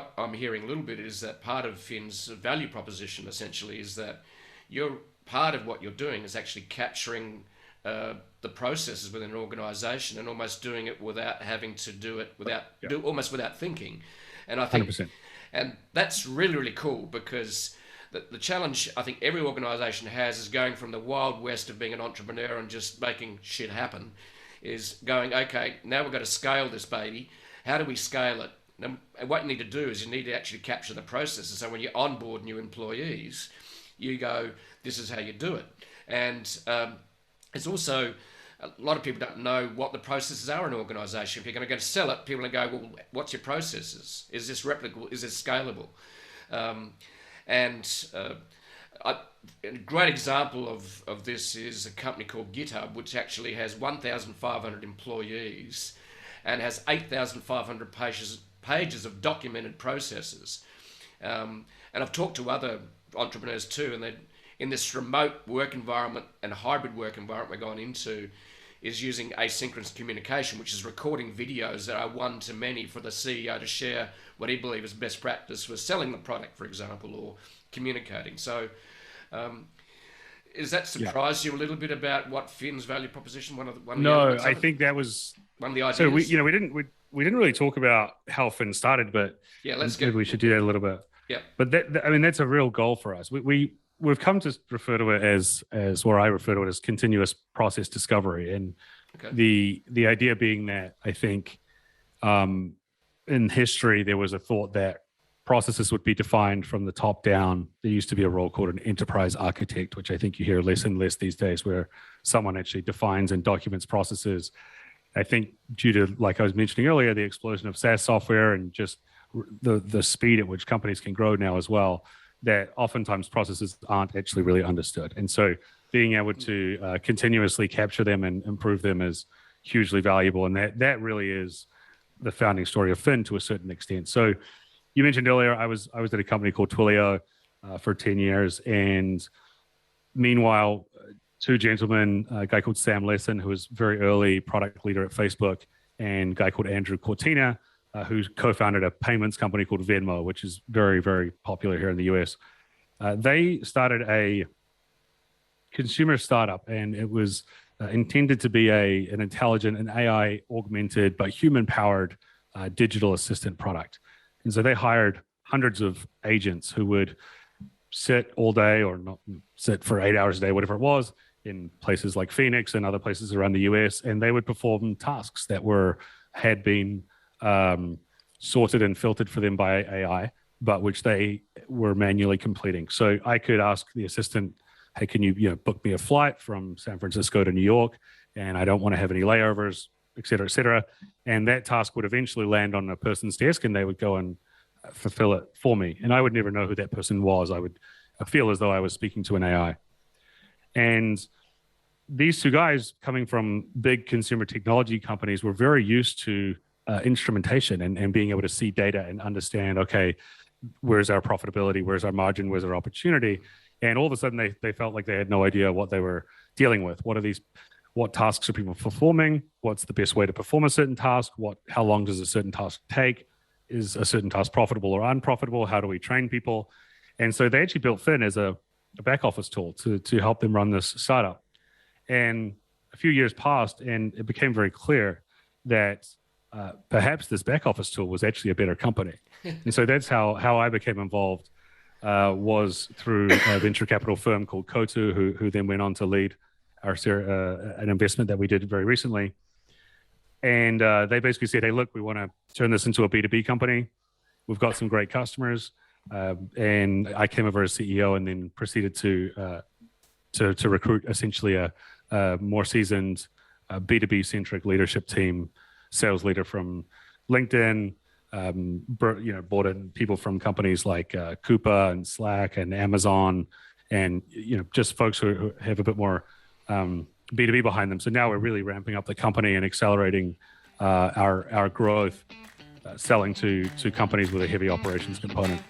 what I'm hearing a little bit is that part of Finn's value proposition essentially is that you're part of what you're doing is actually capturing the processes within an organisation and almost doing it without having to do it almost without thinking. And I think 100%. And that's really, really cool because the challenge I think every organisation has is going from the wild west of being an entrepreneur and just making shit happen is going, okay, now we've got to scale this baby. How do we scale it? And what you need to do is you need to actually capture the processes. So when you onboard new employees, you go, this is how you do it. And it's also, a lot of people don't know what the processes are in an organisation. If you're going to go to sell it, people are going to go, well, what's your processes? Is this replicable? Is this scalable? A great example of this is a company called GitHub, which actually has 1,500 employees and has 8,500 pages of documented processes. And I've talked to other entrepreneurs too, and in this remote work environment and hybrid work environment we're going into is using asynchronous communication, which is recording videos that are one-to-many for the CEO to share what he believes is best practice for selling the product, for example, or communicating. So does that surprise you a little bit about what Finn's value proposition? I think that was one of the ideas. So we didn't really talk about how Finn started, but yeah, we should do that a little bit. Yeah, but that's a real goal for us. We've come to refer to it as or I refer to it as continuous process discovery, and the idea being that I think in history there was a thought that processes would be defined from the top down. There used to be a role called an enterprise architect, which I think you hear less and less these days, where someone actually defines and documents processes. I think due to, like I was mentioning earlier, the explosion of SaaS software and just the speed at which companies can grow now as well, that oftentimes processes aren't actually really understood. And so being able to continuously capture them and improve them is hugely valuable. And that really is the founding story of Finn to a certain extent. So you mentioned earlier, I was at a company called Twilio for 10 years. And meanwhile, two gentlemen, a guy called Sam Lesson, who was very early product leader at Facebook, and a guy called Andrew Cortina, who co-founded a payments company called Venmo, which is very, very popular here in the US. They started a consumer startup, and it was intended to be an intelligent and AI augmented but human powered digital assistant product. And so they hired hundreds of agents who would sit all day, or not sit for 8 hours a day, whatever it was, in places like Phoenix and other places around the US, and they would perform tasks that had been sorted and filtered for them by AI, but which they were manually completing. So I could ask the assistant, hey, can you book me a flight from San Francisco to New York? And I don't want to have any layovers, et cetera, et cetera. And that task would eventually land on a person's desk, and they would go and fulfill it for me. And I would never know who that person was. I would feel as though I was speaking to an AI. And these two guys, coming from big consumer technology companies, were very used to instrumentation and being able to see data and understand, okay, where's our profitability, where's our margin, where's our opportunity? And all of a sudden they felt like they had no idea what they were dealing with. What tasks are people performing? What's the best way to perform a certain task? How long does a certain task take? Is a certain task profitable or unprofitable? How do we train people? And so they actually built Finn as a back office tool to help them run this startup. And a few years passed, and it became very clear that perhaps this back office tool was actually a better company. And so that's how I became involved, was through a venture capital firm called Kotu, who then went on to lead an investment that we did very recently. And they basically said, hey, look, we want to turn this into a B2B company. We've got some great customers. And I came over as CEO and then proceeded to recruit essentially a more seasoned B2B-centric leadership team, sales leader from LinkedIn, brought in people from companies like Coupa and Slack and Amazon, and just folks who have a bit more B2B behind them. So now we're really ramping up the company and accelerating our growth, selling to companies with a heavy operations component.